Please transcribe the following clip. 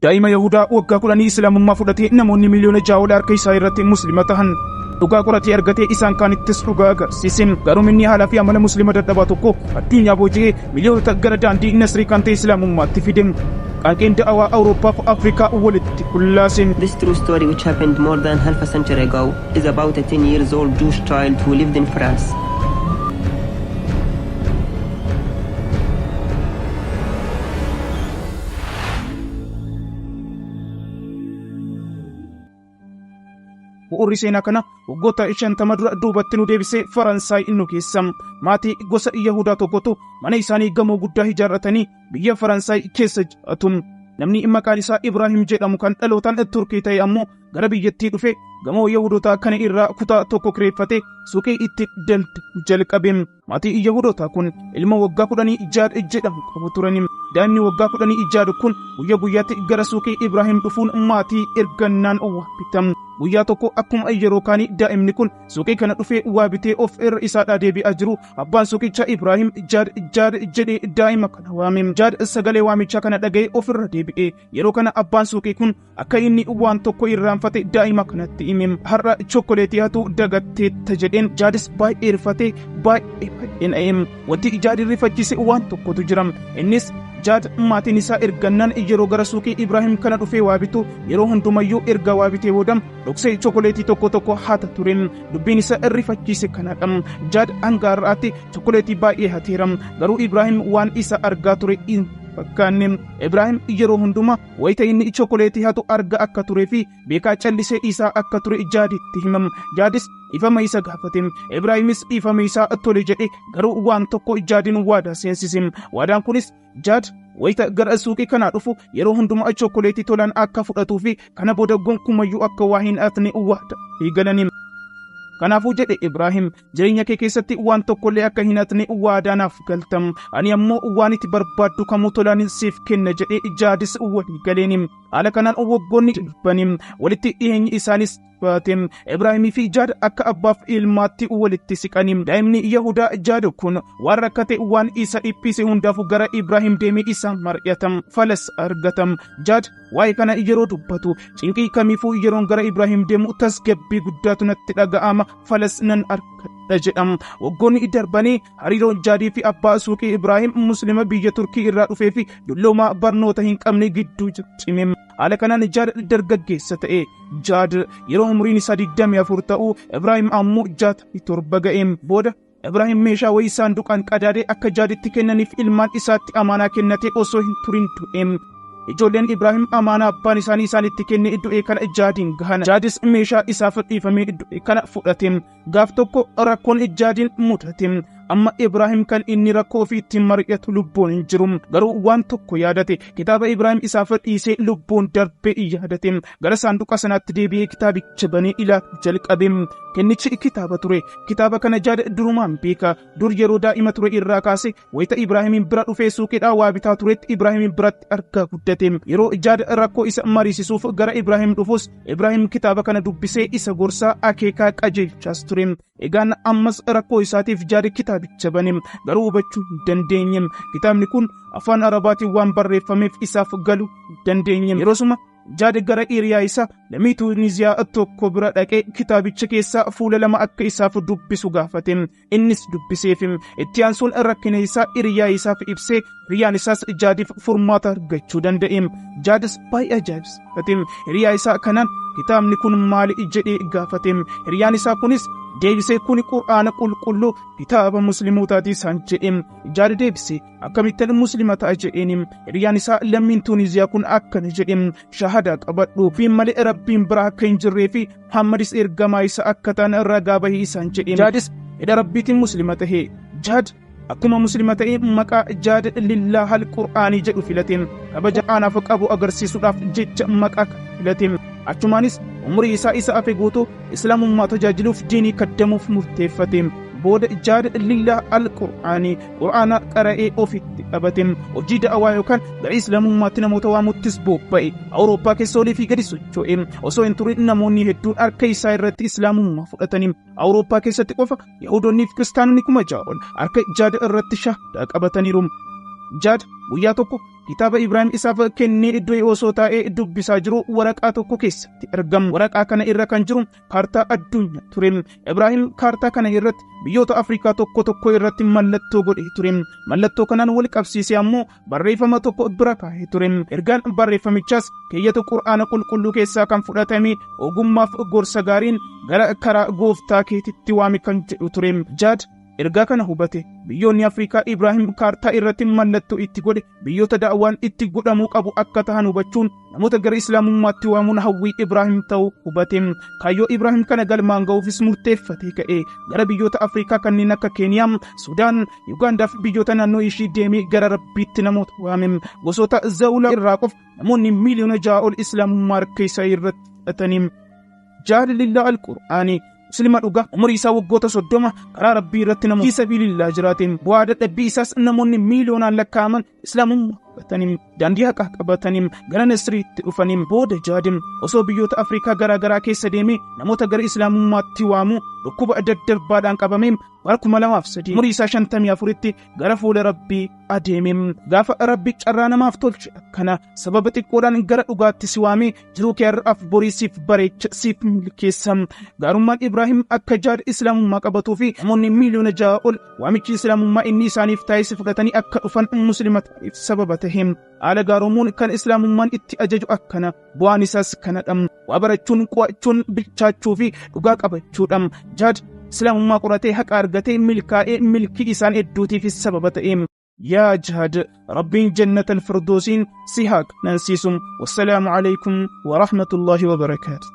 daa'ima Yahudaa waggaa 10 islaamummaa fudhatee namoonni miliyoona 6 harka isaa irratti muslima tahan dhugaa qoratee argatee isaan kaanittis dhugaa agarsiise. Garuu inni haalaa fi amala muslima dadhabaa tokko addunyaa booji'ee miliyoonota gara daandii nasrii kan ta'e islaamummaatti fide. Qaanqeen da'awaa Awurooppaa fi Afrikaa walitti kullaase. This true story, which happened more than half a century ago, is about a 10 years old Jewish child who lived in France. Bu'uurri seenaa kana waggoota 50 dura duubatti nu deebisee Faransaay nu keessa. Maatii gosa Yahudaa tokkotu mana isaanii gamoo guddaa ijaarratanii biyya Faransaay keessa jiraatu. Namni maqaan isaa Ibrahim jedhamu kan dhalootaan Turkii ta'e ammoo gara biyyattii dhufe gamoo Yahudotaa kana irraa kutaa tokko kireeffate suuqii itti daldalu jalqabe. Maatii Yahudotaa kun ilma waggaa 10 jedhamu qabu turan. Daa'imni waggaa 10 kun guyyaa guyyaatti gara suuqii Ibrahim dhufuun maatii ergannaan waabbitam. Guyyaa tokko akkuma yeroo kaanii daa'imni kun suuqii kana dhufee waa bitee of irra isaadhaa deebi'aa jiru. Abbaan suuqichaa Ibrahim Jaad jedhee daa'ima kana waame. Jaad sagalee waamichaa kana dhaga'ee of irra deebi'ee yeroo kana abbaan suuqii kun akka inni waan tokko irraanfate daa'ima kanatti hime. Har'a chokkoleetii hatu dagatteetta jedheen. Jaadis baay'ee rifatee baay'ee na'eem. Wanti Jaad rifachiise waan tokkotu jira. Innis Jaad maatiin isaa ergannaan yeroo gara suuqii Ibrahim kana dhufee waa bitu yeroo hundumayyuu erga waa bitee boodam dhoksee chokkoleetii tokko hata ture. Dubbiin isa rifachiise kanadha. Jaad hanga har'aatti chokkoleetii baay'ee hateera. Garuu Ibrahim waan isa argaa ture fakkaanne. Ibrahim yeroo hundumaa wayita inni chokkoleetii hatu arga akka turee fi beekaa callisee isaa akka ture Jaaditti himam. Jaadis ifama isa gaafate. Ibrahimis ifama isaa tole jedhe garuu waan tokko Jaadin waadaa seensise. Waadaan kunis Jaad wayita gara suuqii kana dhufu yeroo hundumaa chokkoleetii tolaan akka fudhatuu fi kana booda gonkumayyuu akka waa hin atne waada eegalanii. Kanaafuu jedhe Ibrahim jireenya kee keessatti waan tokkollee akka hin atne waadaanaaf galtam. Ani ammoo waan itti barbaaddu kamuu tolaan siif kenna jedhe Jaadis walii galeeni. Haala kanaan waggoonni darbanii walitti dhiyeenyi isaanis baatem. Ibrahimii fi Jaad akka abbaaf ilmaatti walitti siqanii. Daa'imni Yahudaa Jaad kun waan rakkate waan isa dhiphise hundaafu gara Ibrahim deemee isa mari'atam falas argatam. Jaad waa'ee kana yeroo dubbatu cinqii kamiifuu yeroon gara Ibrahim deemu tasgabbii guddaatu natti dhaga'ama falas nan argadha jedham. Waggoonni darbanii hariiroon Jaadii fi abbaa suuqii Ibrahim muslima biyya Turkii irraa dhufee fi dulloomaa barnoota hin qabne gidduu cimee. Haala kanaan Jaad dargaggeessa ta'e. Jaad yeroo umriin isaa 24 ta'u Ibrahim ammoo 67 ga'eem. Booda Ibrahim meeshaa wayii saanduqaan qadaadee akka Jaaditti kennaniif ilmaan isaatti amaanaa kennatee osoo hin turin du'eem. Ijoolleen Ibrahim amaanaa abbaan isaanitti kenne du'e kana Jaadiin gahan. Jaadis meeshaa isaaf dhiifamee du'e kana fudhateem. Gaaf tokko rakkoon Jaadiin mudateem. Amma Ibrahim kan inni rakkoo ofii ittiin mari'atu lubbuun hin jiru. Garuu waan tokko yaadate. Kitaaba Ibrahim isaaf dhiisee lubbuun darbee yaadate. Gara saanduqa sanaatti deebi'ee kitaabicha banee ilaaluu jalqabe. Kennichi kitaaba ture. Kitaaba kana Jaad durumaan beeka. Dur yeroo daa'ima ture irraa kaase wayita Ibrahim bira dhufee suuqiidhaa waa bitaa turetti Ibrahim biratti argaa guddate. Yeroo Jaad rakkoo isa mariisisuuf gara Ibrahim dhufus Ibrahim kitaaba kana dubbisee isa gorsaa akeekaa qajeelchaas ture. Egaan ammas rakkoo isaatiif Jaad kitaabicha bane. Garuu hubachuu hin dandeenye. Kitaabni kun afaan Arabaatiin waan barreeffameef isaaf galuu hin dandeenye. Yeroosuma Jaad gara hiriyaa isaa lammii Tuuniziyaa tokko bira dhaqee kitaabicha keessaa fuula 2 akka isaaf dubbisu gaafate. Innis dubbiseef. Itti aansuun rakkina isaa hiriyaa isaaf ibsee hiriyaan isaas Jaadiif furmaata argachuu danda'e. Jaadis baay'ee ajaa'ibsifate. Hiriyaa isaa kanaan kitaabni kun maali jedhee gaafate. Hiriyaan isaa kunis deebisee kuni Qur'aana qulqulluu kitaaba muslimootaati isaan jedhe. Jaad deebisee akkamittan muslima ta'a jedheen. Hiriyaan isaa lammiin Tuuniziyaa kun akkana jedhe. Shahadaa qabadhu fi malee rabbiin biraa akka hin jirree fi Muhammadis ergamaa isa akka ta'an ragaa bahii isaan jedhe. Jaadis hidha rabbiitiin muslima ta'e. Jaad akkuma muslima ta'e maqaa Jaad lillaahal Qur'aanii jedhu filate. Kabaja anaaf qabu agarsiisuudhaaf jecha maqaa filate. Achumaanis umrii isaa isa hafe guutuu islaamummaa tajaajiluuf diinii kaddamuuf murteeffate. Booda Jaad lillaahal Qur'aanii Qur'aana qara'ee ofitti qabate. Hojii da'awaa yookaan gara islaamummaatti namoota waamuttis bobba'e. Awurooppaa keessa olii fi gadi socho'e. Osoo hin turin namoonni hedduun harka isaa irratti islaamummaa fudhatanii. Awurooppaa keessatti qofa Yahudoonnii fi Kiristaanonni 6,000 harka Jaad irratti shahadaa qabataniiru. Jaad guyyaa tokko kitaaba Ibraahim isaaf kennee iddoo osoo taa'ee dubbisaa jiru waraqaa tokko keessatti argamu. Waraqaa kana irra kan jiru kaartaa addunyaa ture. Ibraahim kaartaa kana irratti biyyoota Afrikaa tokko irratti mallattoo godhee ture. Mallattoo kanaan wal qabsiisee ammoo barreeffama tokko bira kaa'ee ture. Ergaan barreeffamichaas keeyyata Qur'aana qulqulluu keessaa kan fudhatame ogummaaf gorsa gaariin gara karaa gooftaa keetitti waami kan jedhu ture. Jaad ergaa kana hubate biyyoonni Afrikaa Ibraahim kaartaa irratti mallattoo itti godhe biyyoota da'awaan itti godhamuu qabu akka ta'an hubachuun namoota gara islaamummaatti waamuun hawwii Ibraahim ta'uu hubate. Kaayyoo Ibraahim kana galmaan ga'uufis murteeffatee ka'ee gara biyyoota Afrikaa kanneen akka Keeniyaa, Sudaan, Yugaandaa fi biyyoota naannoo ishii deemee gara Rabbiitti namoota waame. Gosoota Zawulaa irraa qofa namoonni miliyoona 6 ol islaamummaa harka isaa irratti fudhatanii. Jaalala al-Qur'aanii Muslima dhugaa umurii isaa waggoota 30 karaa Rabbii irratti namoota fi sabilillah jiraateen bu'aa dadhabbii isaas namoonni miliyoonaan lakkaa'aman islaamummaa qabatanii daandii haqaa qabatanii gara Nasriitti dhufanii booda Jaad osoo biyyoota Afrikaa garaa keessa deemee namoota gara islaamummaatti waamu dhukkuba daddarbaadhaan qabamee bara 2003 umurii isaa 54tti gara fuula Rabbii adeeme. Gaafa Rabbi carraa namaaf tolche akkana sababa xiqqoodhaan gara dhugaatti si waamee jiruu kee har'aaf boriisiif bareecha siif milkeessa. Gaarummaan Ibraahim akka Jaad islaamummaa qabatuu fi namoonni miliyoona 6 ol waamichi islaamummaa inni isaaniif taasise fudhatanii akka dhufan musliima ta'aniif sababa ta'e. Haala gaaroomuun kan islaamummaan itti ajaju akkana bu'aan isaas kanadha. Waa barachuun qo'achuun bilchaachuu fi dhugaa qabachuudha. Jaad islaamummaa qoratee haqa argatee milkaa'ee milkii isaan hedduutiif sababa ta'e. Yaa Jaad Rabbiin jannata al-firdoosiin si haa qanansiisu. Wassalaamu alaykum wa rahmatullahi wa barakaatuh.